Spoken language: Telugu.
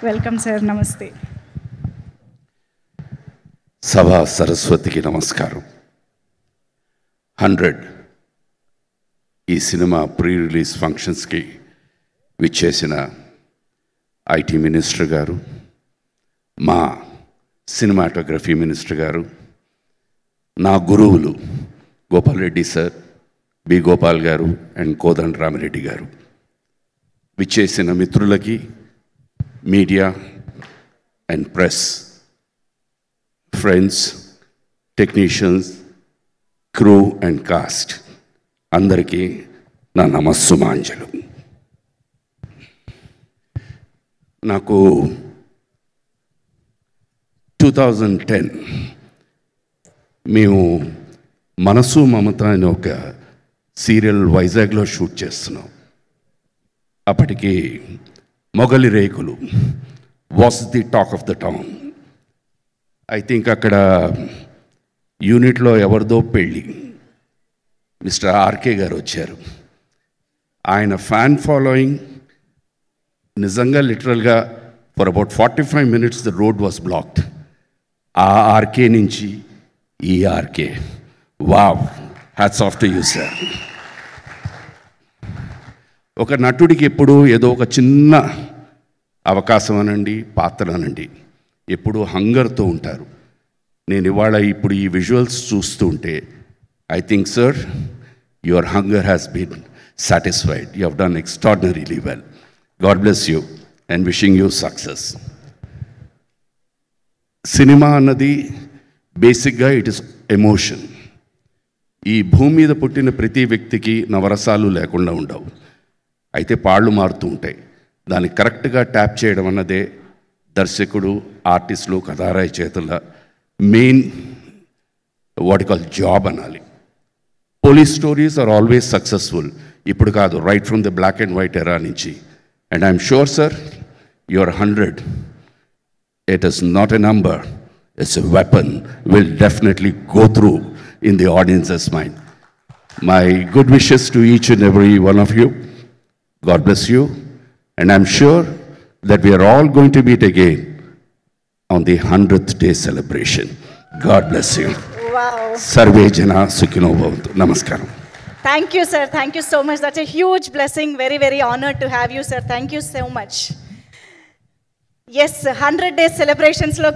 వెల్కమ్ సార్, నమస్తే. సభా సరస్వతికి నమస్కారం. 100 ఈ సినిమా ప్రీ రిలీజ్ ఫంక్షన్స్కి విచ్చేసిన ఐటీ మినిస్టర్ గారు, మా సినిమాటోగ్రఫీ మినిస్టర్ గారు, నా గురువులు గోపాల్ రెడ్డి సార్, బి గోపాల్ గారు అండ్ కోదండ రామిరెడ్డి గారు, విచ్చేసిన మిత్రులకి, media and press, friends, technicians, crew and cost అందరికీ నా నమస్సుమాంజలు. నాకు 2010 మేము మనసు మమత అనే ఒక సీరియల్ వైజాగ్లో షూట్ చేస్తున్నాం. అప్పటికి మొగలి రేకులు was the talk of the town. I think అక్కడ యూనిట్లో ఎవరిదో పెళ్ళి, మిస్టర్ ఆర్కే గారు వచ్చారు. ఆయన ఫ్యాన్ ఫాలోయింగ్ నిజంగా లిటరల్గా for about 45 minutes the road was blocked. ఆ ఆర్కే నుంచి ఈ RK, wow, hats off to you sir. ఒక నటుడికి ఎప్పుడు ఏదో ఒక చిన్న అవకాశం అనండి, పాత్ర అనండి, ఎప్పుడు హంగర్తో ఉంటారు. నేను ఇవాళ ఇప్పుడు ఈ విజువల్స్ చూస్తూ ఉంటే I think sir your hunger has been satisfied. You have done extraordinarily well. God bless you and wishing you success. Cinema అన్నది బేసిక్గా ఇట్ ఇస్ ఎమోషన్. ఈ భూమి మీద పుట్టిన ప్రతి వ్యక్తికి నవరసాలు లేకుండా ఉండవు. అయితే పాళ్ళు మారుతూ ఉంటాయి. దాన్ని కరెక్ట్గా ట్యాప్ చేయడం అన్నదే దర్శకుడు, ఆర్టిస్టులు, కథారాయి చేతుల మెయిన్ వాట్ కాల్ జాబ్ అనాలి. Police stories are always successful. ఇప్పుడు కాదు, right from the black and white era నుంచి. And I'm sure sir your 100, it is not a number, it's a weapon, will definitely go through in the audience's mind. My good wishes to each and every one of you. God bless you. And I'm sure that we are all going to meet again on the 100th day celebration. God bless you. Wow. Sarve Jana Sukhino Bhavantu. Namaskaram. Thank you, sir. Thank you so much. That's a huge blessing. Very, very honored to have you, sir. Thank you so much. Yes, 100 days celebrations lo